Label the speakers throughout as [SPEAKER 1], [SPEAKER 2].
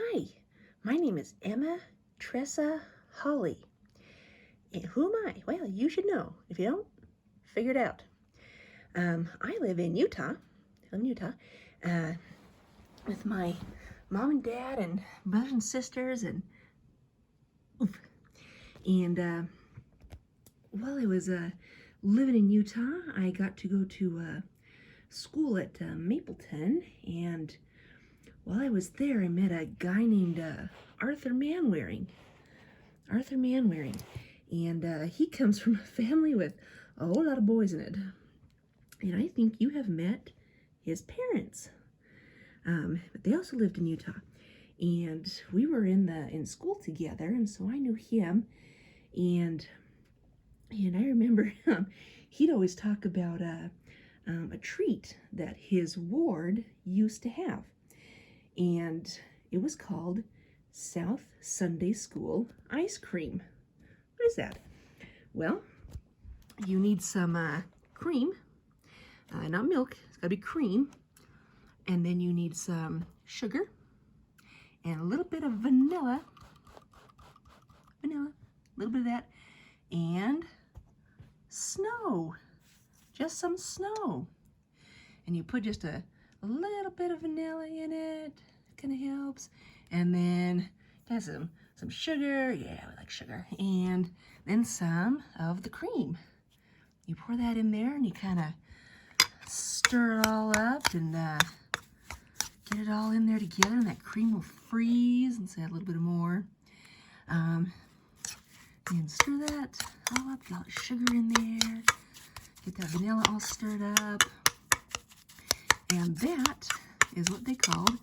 [SPEAKER 1] Hi, my name is Emma Teresa Holly. And who am I? Well, you should know. If you don't, figure it out. I live in Utah. Uh, with my mom and dad and brothers and sisters and while I was living in Utah, I got to go to school at Mapleton, and while I was there, I met a guy named Arthur Manwaring. And he comes from a family with a whole lot of boys in it. And I think you have met his parents. But they also lived in Utah. And we were in school together, and so I knew him. And I remember he'd always talk about a treat that his ward used to have. And it was called South Sunday School ice cream. What is that? Well, you need some cream, not milk, it's gotta be cream. And then you need some sugar and a little bit of vanilla, a little bit of that, and snow, just some snow. And you put just a little bit of vanilla in it, kind of helps. And then got some sugar, yeah, we like sugar, and then some of the cream. You pour that in there and you kind of stir it all up and get it all in there together, and that cream will freeze. And so add a little bit more. And stir that all up, get all the sugar in there, get that vanilla all stirred up. And that is what they called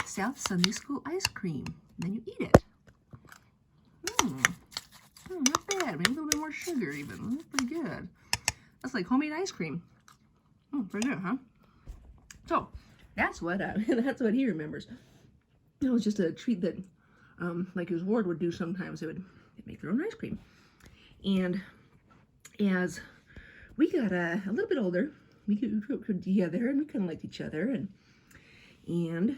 [SPEAKER 1] South Sunday School ice cream. And then you eat it. Not bad. Maybe a little bit more sugar even. That's pretty good. That's like homemade ice cream. Pretty good, huh? So that's what that's what he remembers. It was just a treat that, like his ward would do sometimes. They'd make their own ice cream. And as we got a little bit older, we grew up together, and we kind of liked each other, and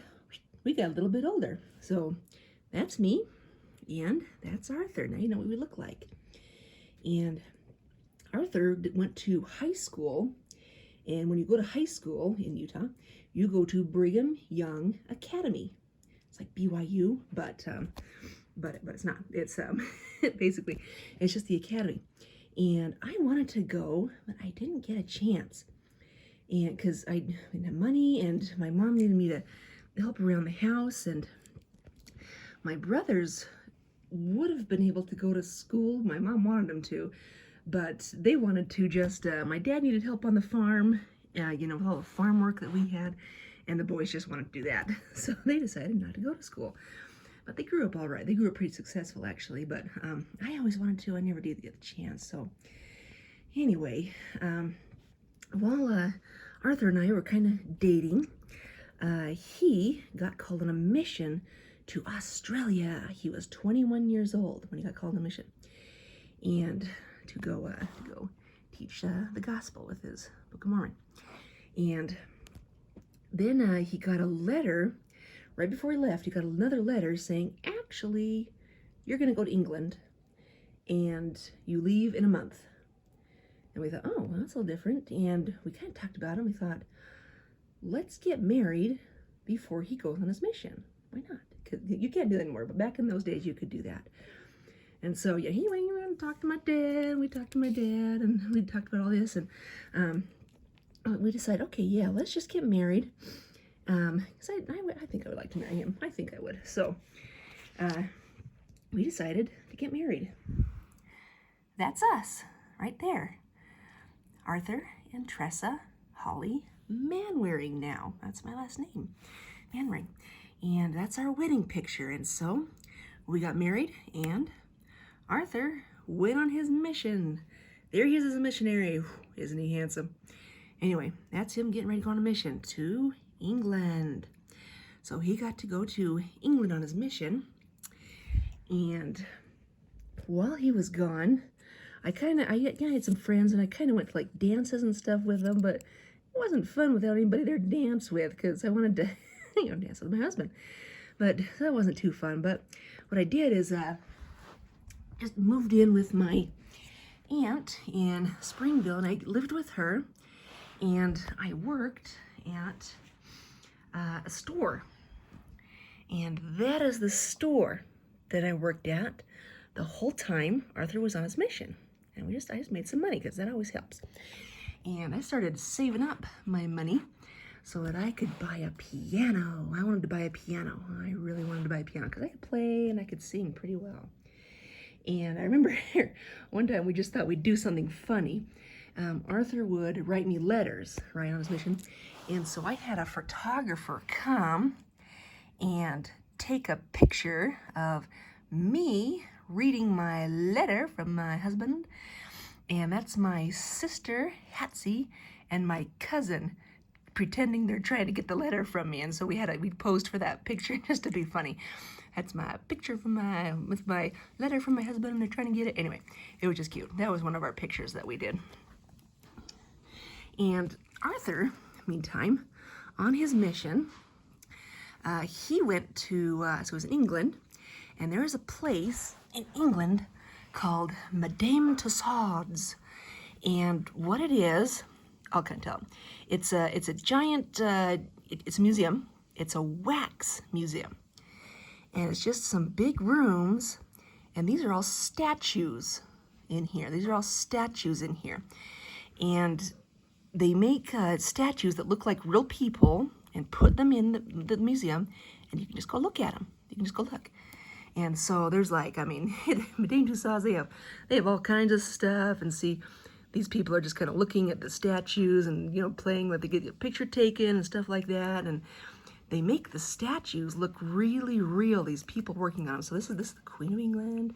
[SPEAKER 1] we got a little bit older. So that's me, and that's Arthur. Now you know what we look like. And Arthur went to high school, and when you go to high school in Utah, you go to Brigham Young Academy. It's like BYU, but it's not. It's basically it's just the academy. And I wanted to go, but I didn't get a chance. And because I didn't have money, and my mom needed me to help around the house, and my brothers would have been able to go to school. My mom wanted them to, but they wanted to just, my dad needed help on the farm, with all the farm work that we had, and the boys just wanted to do that. So they decided not to go to school. But they grew up all right. They grew up pretty successful, actually, but I always wanted to. I never did get the chance. So anyway, while Arthur and I were kind of dating, he got called on a mission to Australia. He was 21 years old when he got called on a mission, and to go teach the gospel with his Book of Mormon. And then he got a letter right before he left. He got another letter saying, actually, you're going to go to England, and you leave in a month. And we thought, oh, well, that's a little different. And we kind of talked about it. We thought, let's get married before he goes on his mission. Why not? Because you can't do that anymore, but back in those days, you could do that. And so, yeah, anyway, we went and talked to my dad. We talked to my dad, and we talked about all this. And we decided, okay, yeah, let's just get married. Because I think I would like to marry him. I think I would. So we decided to get married. That's us, right there. Arthur and Teresa Holly Manwaring now. That's my last name, Manwaring. And that's our wedding picture. And so we got married, and Arthur went on his mission. There he is as a missionary. Isn't he handsome? Anyway, that's him getting ready to go on a mission to England. So he got to go to England on his mission. And while he was gone, I had some friends, and I kind of went to like dances and stuff with them, but it wasn't fun without anybody there to dance with, because I wanted to, dance with my husband. but that wasn't too fun. But what I did is just moved in with my aunt in Springville, and I lived with her, and I worked at a store. And that is the store that I worked at the whole time Arthur was on his mission. And I just made some money, because that always helps. And I started saving up my money so that I could buy a piano. I wanted to buy a piano. I really wanted to buy a piano because I could play and I could sing pretty well. And I remember one time we just thought we'd do something funny. Arthur would write me letters, right, on his mission. And so I had a photographer come and take a picture of me reading my letter from my husband. And that's my sister, Hatsy, and my cousin pretending they're trying to get the letter from me. And so we posed for that picture just to be funny. That's my picture with my letter from my husband, and they're trying to get it. Anyway, it was just cute. That was one of our pictures that we did. And Arthur, meantime, on his mission, he went to, so it was in England, and there is a place in England called Madame Tussauds. And what it is, I'll kind of tell. It's a giant, it's a museum. It's a wax museum. And it's just some big rooms, and these are all statues in here. These are all statues in here. And they make statues that look like real people and put them in the museum, and you can just go look at them. You can just go look. And so there's like, I mean, Madame Tussauds, they have all kinds of stuff, and see, these people are just kind of looking at the statues and, you know, playing with, they get a picture taken and stuff like that, and they make the statues look really real, these people working on them. So this is the Queen of England,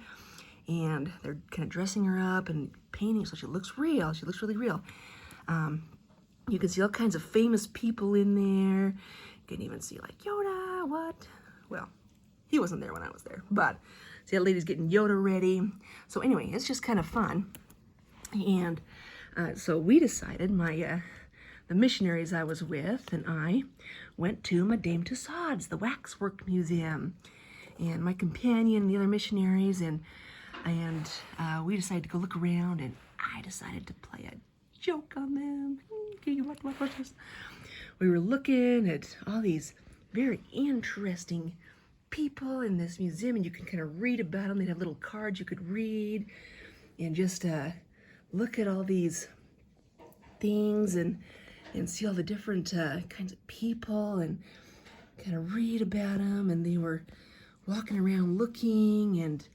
[SPEAKER 1] and they're kind of dressing her up and painting so she looks real. She looks really real. You can see all kinds of famous people in there. You can even see like Yoda, what? Well, he wasn't there when I was there, but see that lady's getting Yoda ready. So anyway, it's just kind of fun. And so we decided, the missionaries I was with and I went to Madame Tussauds, the waxwork museum, and my companion and the other missionaries, and we decided to go look around, and I decided to play a joke on them. Watch this. We were looking at all these very interesting people in this museum, and you can kind of read about them. They'd have little cards you could read, and just look at all these things and see all the different kinds of people and kind of read about them. And they were walking around looking and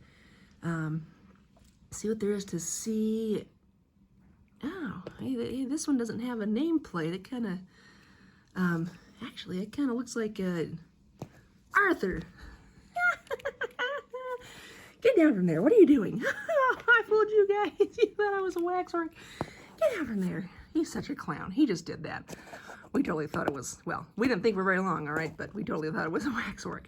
[SPEAKER 1] see what there is to see. Oh, hey, this one doesn't have a nameplate. It kind of, actually, it kind of looks like Arthur. Get down from there. What are you doing? I fooled you guys. You thought I was a waxwork. Get down from there. He's such a clown. He just did that. We totally thought it was, well, we didn't think for very long, all right, but we totally thought it was a waxwork.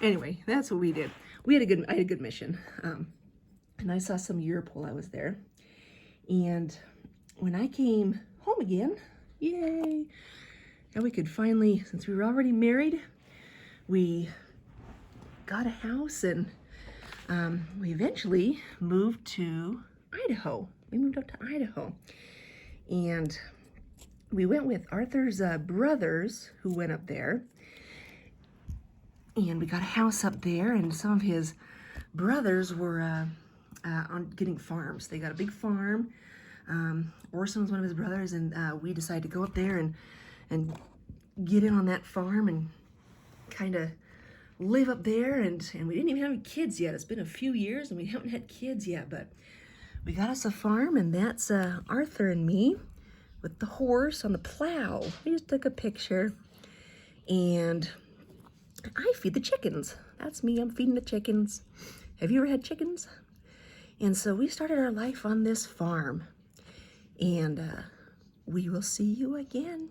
[SPEAKER 1] Anyway, that's what we did. I had a good mission. And I saw some Europe while I was there. And when I came home again, yay, and we could finally, since we were already married, we got a house, and we eventually moved to Idaho. We moved up to Idaho. And we went with Arthur's brothers who went up there. And we got a house up there, and some of his brothers were on getting farms. They got a big farm. Orson was one of his brothers, and we decided to go up there and get in on that farm and kind of live up there. And we didn't even have any kids yet. It's been a few years, and we haven't had kids yet, but we got us a farm, and that's Arthur and me with the horse on the plow. We just took a picture, and I feed the chickens. That's me, I'm feeding the chickens. Have you ever had chickens? And so we started our life on this farm, and we will see you again